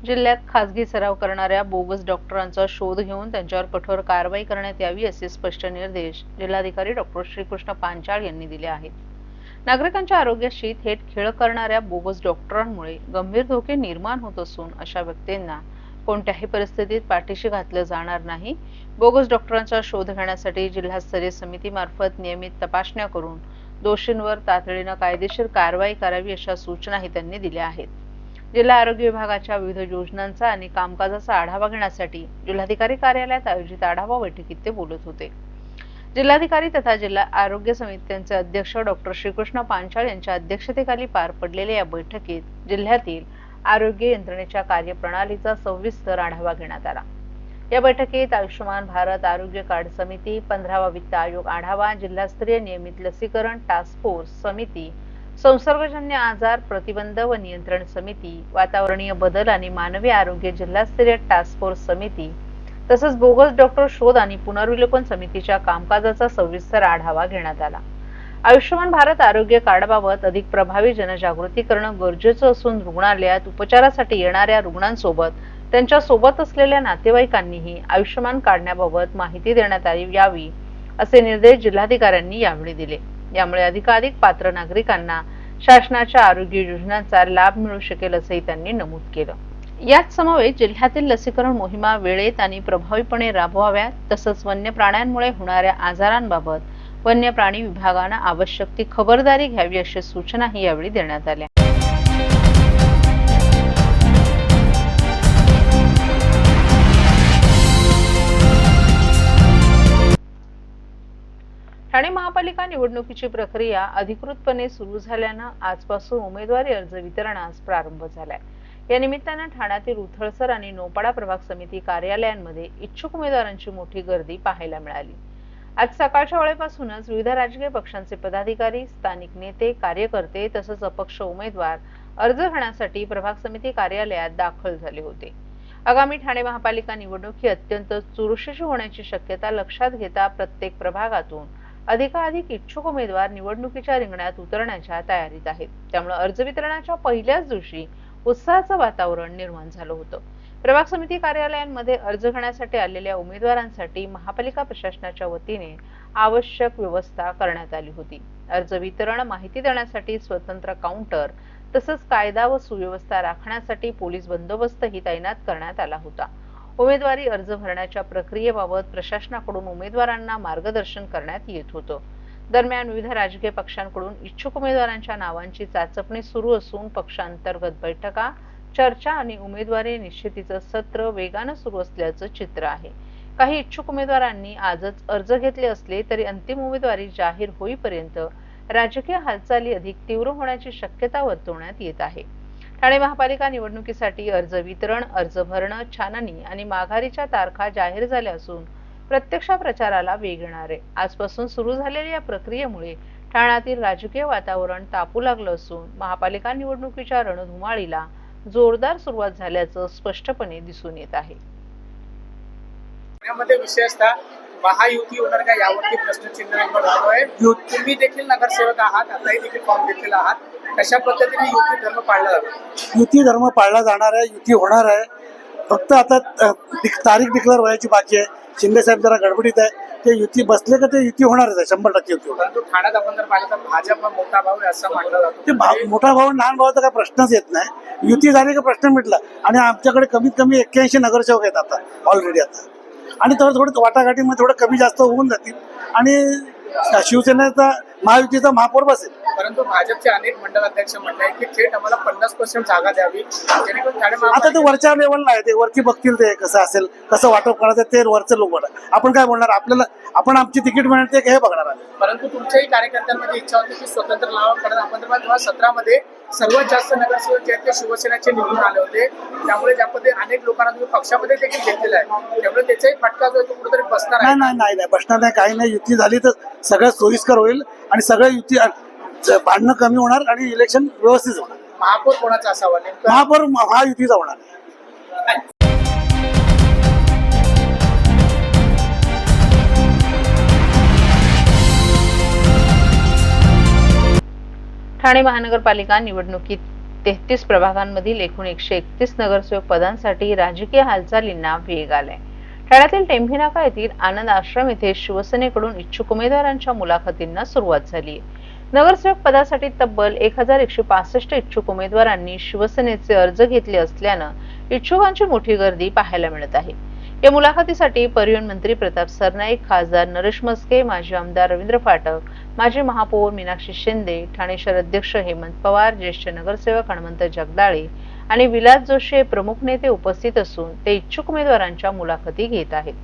जिल्ह्यात खासगी सराव करणाऱ्या बोगस डॉक्टरांचा शोध घेऊन त्यांच्यावर कठोर कारवाई करण्यात यावी असे स्पष्ट निर्देश जिल्हाधिकारी डॉक्टर श्रीकृष्ण पांचाळ यांनी दिले आहेत। नागरिकांच्या आरोग्याशी थेट खेळ करणाऱ्या बोगस डॉक्टरांमुळे गंभीर धोके निर्माण होत असून अशा व्यक्तींना कोणत्याही परिस्थितीत पाठीशी घातलं जाणार नाही। बोगस डॉक्टरांचा शोध घेण्यासाठी जिल्हास्तरीय समितीमार्फत नियमित तपासण्या करून दोषींवर तातडीनं कायदेशीर कारवाई करावी अशा सूचनाही त्यांनी दिल्या आहेत। जिल्हा आरोग्य विभागाच्या विविध योजनांचा आणि कामकाजाचा आढावा घेण्यासाठी जिल्हाधिकारी कार्यालयात आयोजित आढावा बैठकीत ते बोलत होते। जिल्हाधिकारी तथा जिल्हा आरोग्य समित्यांचे अध्यक्ष डॉक्टर श्रीकृष्ण पांचाळ यांच्या अध्यक्षतेखाली पार पडलेल्या या बैठकीत जिल्ह्यातील आरोग्य यंत्रणेच्या कार्यप्रणालीचा सविस्तर आढावा घेण्यात आला। या बैठकीत आयुष्यमान भारत आरोग्य कार्ड समिती, 15वा वित्त आयोग आढावा, जिल्हास्तरीय नियमित लसीकरण टास्क फोर्स समिती, संसर्गजन्य आजार प्रतिबंध व नियंत्रण समिती, वातावरणीय बदल आणि मानवी आरोग्य जिल्हास्तरीय टास्क फोर्स समिती तसंच बोगस डॉक्टर शोध आणि पुनर्विलोकन समितीच्या कामकाजाचा सविस्तर आढावा घेण्यात आला। आयुष्यमान भारत आरोग्य कार्डबाबत अधिक प्रभावी जनजागृती करणं गरजेचं असून रुग्णालयात उपचारासाठी येणाऱ्या रुग्णांसोबत त्यांच्या सोबत असलेल्या नातेवाईकांनीही आयुष्यमान काढण्याबाबत माहिती देण्यात यावी असे निर्देश जिल्हाधिकाऱ्यांनी यावेळी दिले। यामुळे अधिकाधिक पात्र नागरिकांना शासनाच्या आरोग्य योजनांचा लाभ मिळू शकेल असेही त्यांनी नमूद केलं। याच समवेत जिल्ह्यातील लसीकरण मोहिमा वेळेत आणि प्रभावीपणे राबवाव्यात तसंच वन्य प्राण्यांमुळे होणाऱ्या आजारांबाबत वन्य प्राणी विभागानं आवश्यक ती खबरदारी घ्यावी अशी सूचनाही यावेळी देण्यात आल्या। ठाणे महापालिका निवडणुकीची प्रक्रिया अधिकृतपणे सुरू झाल्यानं आजपासून उमेदवारी अर्ज वितरणास प्रारंभ झालाय। या निमित्तानं ठाण्यातील उथळसर आणि नौपाडा प्रभाग समिती कार्यालयांमध्ये इच्छुक उमेदवारांची मोठी गर्दी पाहायला मिळाली। आज सकाळच्या वेळेपासूनच विविध राजकीय पक्षांचे पदाधिकारी, स्थानिक नेते, कार्यकर्ते तसंच अपक्ष उमेदवार अर्ज घेण्यासाठी प्रभाग समिती कार्यालयात दाखल झाले होते। आगामी ठाणे महापालिका निवडणूक ही अत्यंत चुरशीची होण्याची शक्यता लक्षात घेता प्रत्येक प्रभागातून अधिकाधिक इच्छुक उमेदवार निवडणुकीच्या रिंगणात उतरण्याच्या तयारीत आहेत। त्यामुळे अर्ज वितरणाच्या पहिल्याच दिवशी उत्साहाचं वातावरण निर्माण झालं होतं। प्रभाग समिती कार्यालयांमध्ये अर्ज घेण्यासाठी आलेल्या उमेदवारांसाठी महापालिका प्रशासनाच्या वतीने आवश्यक व्यवस्था करण्यात आली होती। अर्ज वितरण माहिती देण्यासाठी स्वतंत्र काउंटर तसंच कायदा व सुव्यवस्था राखण्यासाठी पोलीस बंदोबस्तही तैनात करण्यात आला होता। उमेदवारी अर्ज भरण्याच्या प्रक्रियेबाबत प्रशासनाकडून उमेदवारांना मार्गदर्शन करण्यात येत होतं। दरम्यान विविध राजकीय पक्षांकडून इच्छुक उमेदवारांच्या नावांची चाचपणी सुरू असून पक्षांतर्गत बैठका, चर्चा आणि उमेदवारी निश्चितीचं सत्र वेगानं सुरू असल्याचं चित्र आहे। काही इच्छुक उमेदवारांनी आजच अर्ज घेतले असले तरी अंतिम उमेदवारी जाहीर होईपर्यंत राजकीय हालचाली अधिक तीव्र होण्याची शक्यता वर्तवण्यात येत आहे। ठाणे महापालिका निवडणुकीसाठी अर्ज वितरण, अर्ज भरणं, छाननी आणि माघारीच्या तारखा जाहीर झाल्या असून प्रत्यक्ष प्रचाराला वेग येणार आहे। आजपासून सुरू झालेल्या या प्रक्रियेमुळे ठाण्यातील राजकीय वातावरण तापू लागलं असून महापालिका निवडणुकीच्या रणधुमाळीला जोरदार सुरुवात झाल्याचं स्पष्टपणे दिसून येत आहे। यामध्ये विशेषतः महायुती होणार का यावरती प्रश्नचिन्ह निर्माण झालं आहे। तुम्ही देखील नगरसेवक आहात, आताही देखील फॉर्म घेतलेला आहात, कशा पद्धतीने युती धर्म पाळला जातो? युती धर्म पाळला जाणार आहे, युती होणार आहे। फक्त आता तारीख डिक्लेअर व्हायची बाकी आहे। शिंदे साहेब जरा गडबडीत आहे, ते युती बसले का ते युती होणारच आहे, 100% युती होणार। परंतु ठाण्यात आपण जर पाहिलं तर भाजप हा मोठा भाऊ आहे असं मानलं जातं। ते मोठा भाऊ लहान भावाचा काय प्रश्नच येत नाही। युती झाली का प्रश्न मिटला। आणि आमच्याकडे कमीत कमी 81 नगरसेवक आहेत आता ऑलरेडी आता, आणि थोडं वाटाघाटीमध्ये थोडं कमी जास्त होऊन जातील आणि शिवसेनेचा महायुतीचा महापौर बसेल। परंतु भाजपचे अनेक मंडल अध्यक्ष म्हणले की थेट आम्हाला 50% जागा द्यावी जेणेकरून ठाणे आता ते वरच्या लेवलला आहे, ते वरती बघतील ते कसं असेल, कसं वाटप करायचं ते वरचे लोक बोलणार। आपण काय बोलणार, आपल्याला आपण आमची तिकीट मिळते हे बघणार आहे। परंतु तुमच्याही कार्यकर्त्यांमध्ये इच्छा होती की स्वतंत्र लावा, कारण आपण 2017 मध्ये सर्वात जास्त नगरसेवक जे आहेत ते शिवसेनेचे निवडून आले होते। त्यामुळे ज्या पद्धतीने अनेक लोकांना तुम्ही पक्षामध्ये देखील घेतलेला आहे, त्यामुळे त्याचाही फटका जो तो कुठेतरी बसणार आहे। नाही बसणार नाही, काही नाही। युती झाली तर सगळ्यात सोयीस्कर होईल आणि सगळ्या युती भांडणं कमी होणार आणि इलेक्शन व्यवस्थित होणार। महापौर कोणाचा असावा? महापौर महायुतीचा होणार आहे। ठाणे महानगरपालिका निवडणुकीत 33 प्रभागांमधील एकूण 131 नगरसेवक पदांसाठी राजकीय हालचालींना वेग आलाय. ठाण्यातील टेंभीनाका येथील आनंद आश्रम येथे शिवसेनेकडून इच्छुक उमेदवारांच्या मुलाखतींना सुरुवात झाली. नगरसेवक पदासाठी तब्बल 1165 इच्छुक उमेदवारांनी शिवसेनेचे अर्ज घेतले असल्यानं इच्छुकांची मोठी गर्दी पाहायला मिळत आहे. या मुलाखतीसाठी परिवहन मंत्री प्रताप सरनाईक, खासदार नरेश म्हस्के, माजी आमदार रवींद्र फाटक, माजी महापौर मीनाक्षी शिंदे, ठाणे शहर अध्यक्ष हेमंत पवार, ज्येष्ठ नगरसेवक हनुमंत जगदाळे आणि विलास जोशी हे प्रमुख नेते उपस्थित असून ते इच्छुक उमेदवारांच्या मुलाखती घेत आहेत.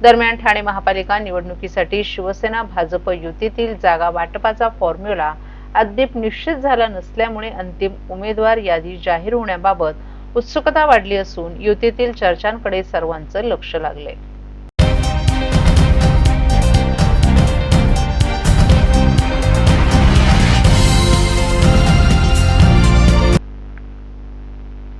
दरम्यान ठाणे महापालिका निवडणुकीसाठी शिवसेना भाजप युतीतील जागा वाटपाचा फॉर्म्युला अद्याप निश्चित झाला नसल्यामुळे अंतिम उमेदवार यादी जाहीर होण्याबाबत उत्सुकता वाढली असून युतीतील चर्चांकडे सर्वांचं लक्ष लागलंय.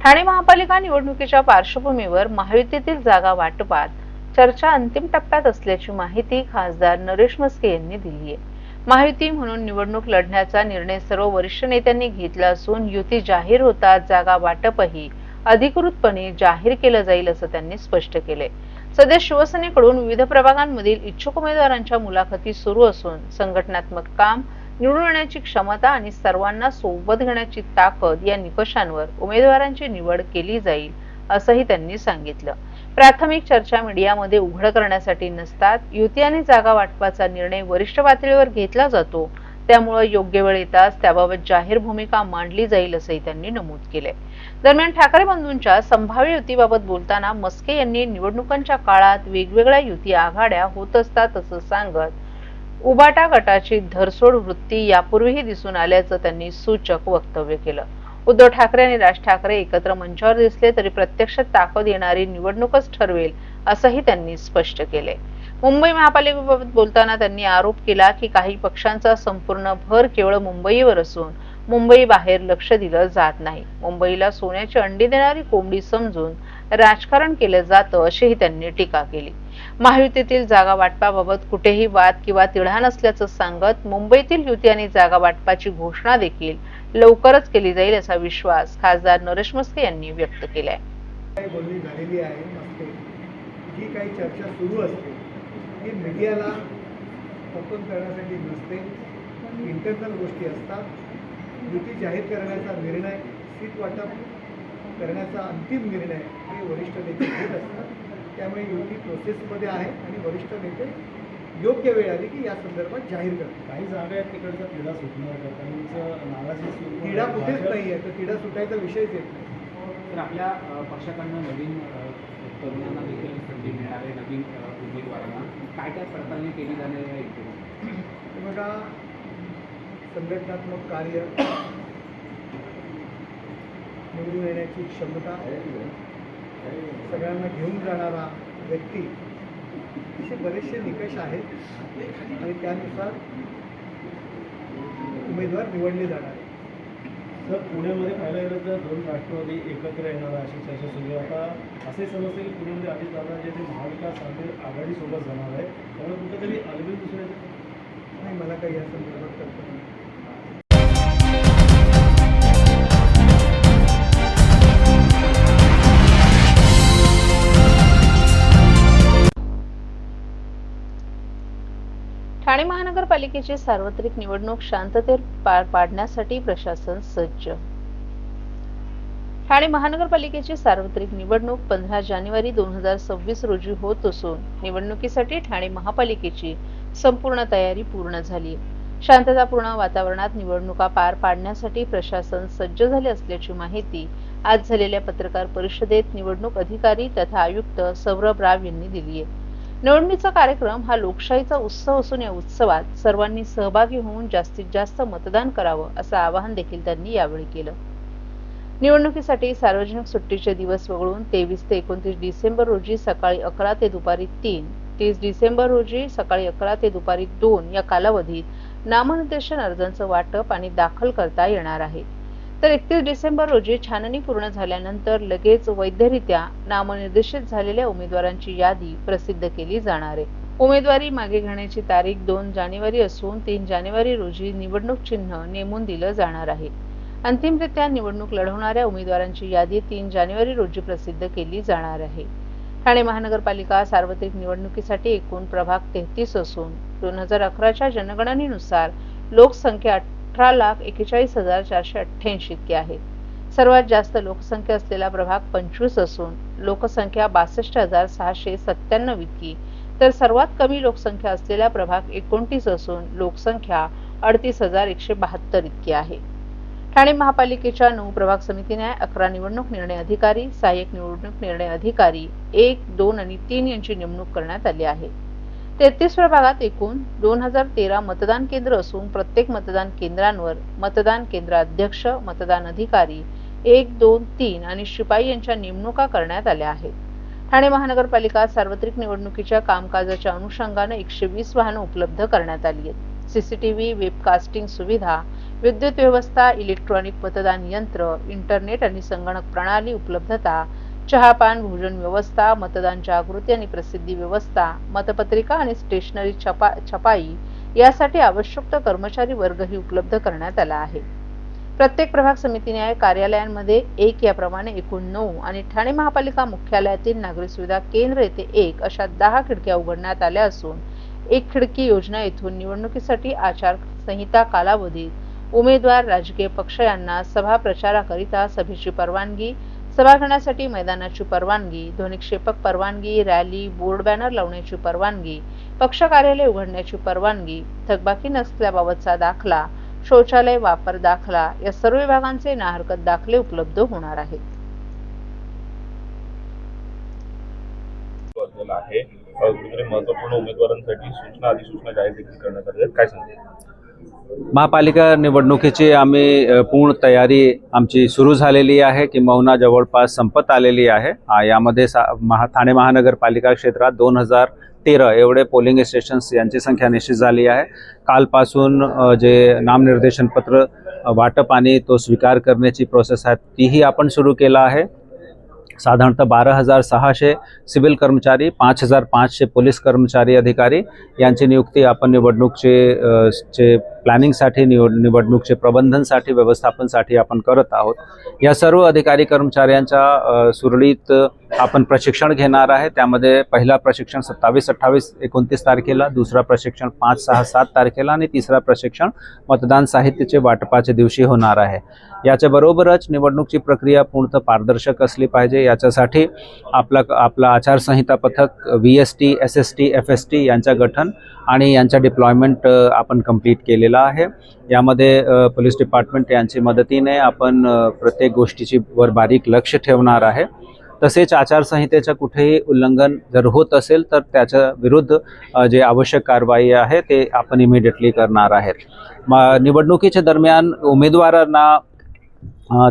ठाणे महापालिका निवडणुकीच्या पार्श्वभूमीवर महायुतीतील जागा वाटपात चर्चा अंतिम टप्प्यात असल्याची माहिती खासदार नरेश म्हस्के यांनी दिली आहे. महायुती म्हणून निवडणूक लढण्याचा निर्णय सर्व वरिष्ठ नेत्यांनी घेतला असून युती जाहीर होताच जागा वाटपही अधिकृतपणे जाहीर केलं जाईल असं त्यांनी स्पष्ट केलंय. सध्या शिवसेनेकडून विविध प्रभागांमधील इच्छुक उमेदवारांच्या मुलाखती सुरू असून संघटनात्मक काम, निवडून येण्याची क्षमता आणि सर्वांना सोबत घेण्याची ताकद या निकषांवर उमेदवारांची निवड केली जाईल असंही त्यांनी सांगितलं. प्राथमिक चर्चा मीडियामध्ये उघड करण्यासाठी नसतात. युती आणि जागा वाटपाचा निर्णय वरिष्ठ पातळीवर घेतला जातो, त्यामुळे योग्य वेळ येताच त्याबाबत जाहीर भूमिका मांडली जाईल असंही त्यांनी नमूद केलंय. दरम्यान ठाकरे बंधूंच्या संभाव्य युतीबाबत बोलताना म्हस्के यांनी निवडणुकांच्या काळात वेगवेगळ्या युती आघाड्या होत असतात असं सांगत उबाटा गटाची धरसोड वृत्ती यापूर्वीही दिसून आल्याचं त्यांनी सूचक वक्तव्य केलं. उद्धव ठाकरे आणि राज ठाकरे एकत्र मंचावर दिसले तरी प्रत्यक्ष ताकद येणारी निवडणूकच ठरवेल असंही त्यांनी स्पष्ट केले. मुंबई महापालिकेबाबत बोलताना त्यांनी आरोप केला की काही पक्षांचा संपूर्ण भर केवळ मुंबईवर असून मुंबई बाहेर लक्ष दिलं जात नाही. मुंबईला सोन्याची अंडी देणारी कोंबडी समजून राजकारण केलं जातं अशीही त्यांनी टीका केली. महायुतीतील जागा वाटपाबाबत कुठेही वाद किंवा तिढा नसल्याचं सांगत मुंबईतील युती आणि जागा वाटपाची घोषणा देखील लवकरच केली जाईल असा विश्वास खासदार नरेश म्हस्के यांनी व्यक्त केलाय. बोलणी झालेली आहे मस्के, जी काही चर्चा सुरू असते ही मीडियाला ओपन करण्यासाठी नसते. इंटरनल गोष्टी असतात. युती जाहीर करण्याचा निर्णय, सीट वाटप करण्याचा अंतिम निर्णय हे वरिष्ठ नेते घेत असतात. त्यामुळे युती प्रोसेसमध्ये आहे आणि वरिष्ठ नेते योग्य वेळ आली की या संदर्भात जाहीर करतात. काही जागा आहेत तिकडचा तिढा सुटणार का? त्यांचं नाराजी तिढा कुठेच नाही आहे, तर तिढा सुटायचा विषयच येत नाही. तर आपल्या पक्षाकडनं नवीन तरुणांना देखील संधी मिळणार आहे, नवीन उमेदवारांना काय काय पडताळणी केली जाणार आहे? बघा, संघटनात्मक कार्य, निवडून येण्याची क्षमता, सगळ्यांना घेऊन जाणारा व्यक्ती, असे बरेचसे निकष आहेत आणि त्यानुसार उमेदवार निवडले जाणार आहेत. सर, पुण्यामध्ये पाहायला गेलं तर दोन राष्ट्रवादी एकत्र येणार अशी चर्चा सुरू आहे. आता असे समजते की पुण्यामध्ये अजित दादा जे ते महाविकास आघाडीसोबत जाणार आहे, त्यामुळे कुठेतरी अलगद दुसऱ्या नाही, मला काही या संदर्भात कल्पना नाही. ठाणे महानगरपालिकेची सार्वत्रिक निवडणूक शांततेत पार पाडण्यासाठी प्रशासन सज्ज. ठाणे महानगरपालिकेची सार्वत्रिक निवडणूक 15 जानेवारी 2026 रोजी होत असून निवडणुकीसाठी ठाणे महापालिकेची संपूर्ण तयारी पूर्ण झाली. शांततापूर्ण वातावरणात निवडणुका पार पाडण्यासाठी प्रशासन सज्ज झाले असल्याची माहिती आज झालेल्या पत्रकार परिषदेत निवडणूक अधिकारी तथा आयुक्त सौरभ राव यांनी दिली आहे. निवडणुकीचा कार्यक्रम हा लोकशाहीचा उत्सव असून या उत्सवात सर्वांनी सहभागी होऊन जास्तीत जास्त मतदान करावं असं आवाहन देखील त्यांनी यावेळी केलं. निवडणुकीसाठी सार्वजनिक सुट्टीचे दिवस वगळून 23 ते 29 डिसेंबर रोजी सकाळी 11 ते दुपारी 3, 30 डिसेंबर रोजी सकाळी 11 ते दुपारी 2 या कालावधीत नामनिर्देशन अर्जांचं वाटप आणि दाखल करता येणार आहे. तर 31 डिसेंबर रोजी छाननी पूर्ण झाल्यानंतर लगेच वैधरित्या नामनिर्देशित झालेल्या उमेदवारांची यादी प्रसिद्ध केली जाणार आहे. उमेदवारी मागे घेण्याची तारीख 2 जानेवारी असून 3 जानेवारी रोजी निवडणूक चिन्ह नेमून दिलं जाणार आहे. अंतिमरित्या निवडणूक लढवणाऱ्या उमेदवारांची यादी 3 जानेवारी रोजी प्रसिद्ध केली जाणार आहे. ठाणे महानगरपालिका सार्वत्रिक निवडणुकीसाठी एकूण प्रभाग 33 असून 2011च्या जनगणनेनुसार लोकसंख्या 18,41,488 इतकी आहे. सर्वात जास्त लोकसंख्या असलेला प्रभाग 25 असून लोकसंख्या 62,697 इतकी, तर सर्वात कमी लोकसंख्या असलेला प्रभाग 29 असून लोकसंख्या 38,172 इतकी आहे. ठाणे महापालिकेच्या 9 प्रभाग समितीने 11 निवडणूक निर्णय अधिकारी, सहाय्यक निवडणूक निर्णय अधिकारी 1, 2 आणि 3 यांची नेमणूक करण्यात आली आहे. 33 प्रभागात एकूण 2013 मतदान केंद्र असून प्रत्येक मतदान केंद्रांवर मतदान केंद्र अध्यक्ष, मतदान अधिकारी 1, 2, 3 आणि शिपाई यांच्या नेमणुका करण्यात आल्या आहेत. ठाणे महानगरपालिका सार्वत्रिक निवडणुकीच्या कामकाजाच्या अनुषंगाने 120 वाहनं उपलब्ध करण्यात आली आहेत. सीसीटीव्ही, वेबकास्टिंग सुविधा, विद्युत व्यवस्था, इलेक्ट्रॉनिक मतदान यंत्र, इंटरनेट आणि संगणक प्रणाली उपलब्धता, चहापान, भोजन व्यवस्था, मतदान जागृती आणि प्रसिद्धी व्यवस्था, मतपत्रिका आणि स्टेशनरी छपाई यासाठी आवश्यक कर्मचारी वर्गही उपलब्ध करण्यात आला आहे. प्रत्येक प्रभाग समितीने कार्यालयांमध्ये 1 याप्रमाणे एकूण 9 आणि ठाणे महापालिका मुख्यालयातील नागरी सुविधा केंद्र येथे 1 अशा 10 खिडक्या उघडण्यात आल्या असून 1 खिडकी योजना येथून निवडणुकीसाठी आचारसंहिता कालावधीत उमेदवार, राजकीय पक्ष यांना सभा प्रचाराकरिता सभेची परवानगी, सभा घेण्यासाठी मैदानाची परवानगी, ध्वनिक्षेपक परवानगी, रॅली, बोर्ड बॅनर लावण्याची परवानगी, पक्ष कार्यालय उघडण्याची परवानगी, थकबाकी नसल्याबाबतचा दाखला, शौचालय वापर दाखला या सर्व विभागांचे नाहरकत दाखले उपलब्ध होणार आहेत. महत्त्वपूर्ण उमेदवारांसाठी सूचना अधिसूचना जाहीर देखील करण्यात आली आहे. काय सांगता? महापालिका निवडणुकीची आम्ही पूर्ण तयारी आमची सुरू झालेली आहे, किंबहुना जवळपास संपत आलेली आहे. यामध्ये ठाणे महानगरपालिका क्षेत्रात 2013 एवढे पोलिंग स्टेशन्स यांची संख्या निश्चित झाली आहे. कालपासून जे नामनिर्देशन पत्र वाटप आणि तो स्वीकार करण्याची प्रोसेस आहे तीही आपण सुरू केला आहे. साधारणतः 12,600 सिव्हिल कर्मचारी, 5,500 पोलीस कर्मचारी अधिकारी यांची नियुक्ती आपण निवडणूकचे प्लॅनिंगसाठी, निवडणूकचे प्रबंधनसाठी, व्यवस्थापनसाठी आपण करत आहोत. या सर्व अधिकारी कर्मचाऱ्यांच्या सुरळीत आपण प्रशिक्षण घेणार आहे. त्यामध्ये पहिला प्रशिक्षण 27, 28, 29 तारखेला, दुसरा प्रशिक्षण 5, 6, 7 तारखेला आणि तिसरा प्रशिक्षण मतदान साहित्याचे वाटपाच्या दिवशी होणार आहे. याच्या बरोबरच निवडणूकची प्रक्रिया पूर्णतः पारदर्शक असली पाहिजे. याच्यासाठी आपला आचारसंहिता पथक VST, SST, FST यांच्या गठन आणि यांचा डिप्लॉयमेंट आपण कंप्लीट केलेला आहे. यामध्ये पोलीस डिपार्टमेंट यांची मदतीने आपण प्रत्येक गोष्टीची वर बारीक लक्ष ठेवणार आहे. तसेच आचारसंहितेचं कुठेही उल्लंघन जर होत असेल तर त्याच्या विरुद्ध जे आवश्यक कारवाई आहे ते आपण इमिडिएटली करणार आहेत. निवडणुकीच्या दरम्यान उमेदवारांना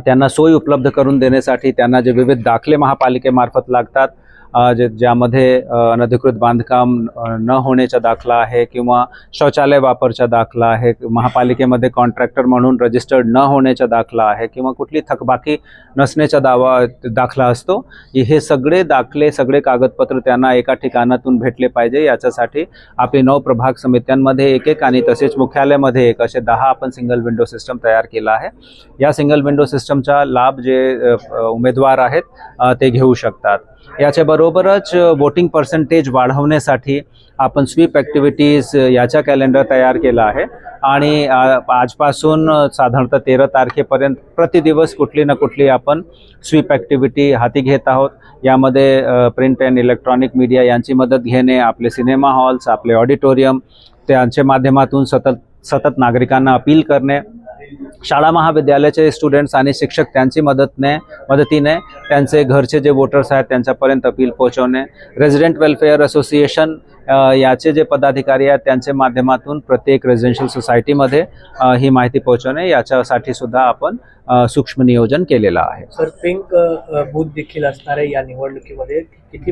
त्यांना सोयी उपलब्ध करून देण्यासाठी त्यांना जे विविध दाखले महापालिकेमार्फत लागतात, ज्यामध्ये अनधिकृत बांधकाम न होण्याचा दाखला आहे किंवा शौचालय वापरचा दाखला आहे, महापालिकेमध्ये कॉन्ट्रॅक्टर म्हणून रजिस्टर्ड न होण्याचा दाखला आहे किंवा कुठली थकबाकी नसण्याचा दाखला असतो, हे सगळे दाखले, सगळे कागदपत्र त्यांना एका ठिकाणातून भेटले पाहिजे. याच्यासाठी आपली 9 प्रभाग समित्यांमध्ये 1 आणि तसेच मुख्यालयामध्ये 1 असे 10 आपण सिंगल विंडो सिस्टम तयार केला आहे. या सिंगल विंडो सिस्टमचा लाभ जे उमेदवार आहेत ते घेऊ शकतात. याच्या बरोबरच वोटिंग पर्सेंटेज वाढवण्यासाठी आपण स्वीप ॲक्टिव्हिटीज याचा कॅलेंडर तयार केला आहे आणि आजपासून साधारणतः 13 तारखेपर्यंत प्रतिदिवस कुठली ना कुठली आपण स्वीप ॲक्टिव्हिटी हाती घेत आहोत. यामध्ये प्रिंट अँड इलेक्ट्रॉनिक मीडिया यांची मदत घेणे, आपले सिनेमा हॉल्स, आपले ऑडिटोरियम त्यांच्या माध्यमातून सतत नागरिकांना अपील करणे, शाळा महाविद्यालयाचे स्टुडंट्स आणि शिक्षक त्यांची मदतीने त्यांचे घरचे जे वोटर्स आहेत त्यांच्यापर्यंत अपील पोहोचवणे, रेझिडेंट वेलफेअर असोसिएशन याचे जे पदाधिकारी आहेत त्यांच्या माध्यमातून प्रत्येक रेझिडेन्शियल सोसायटीमध्ये ही माहिती पोहोचवणे, याच्यासाठी सुद्धा आपण सूक्ष्म नियोजन केलेलं आहे. सर, पिंक बूथ देखील असणार आहे या निवडणुकीमध्ये. किती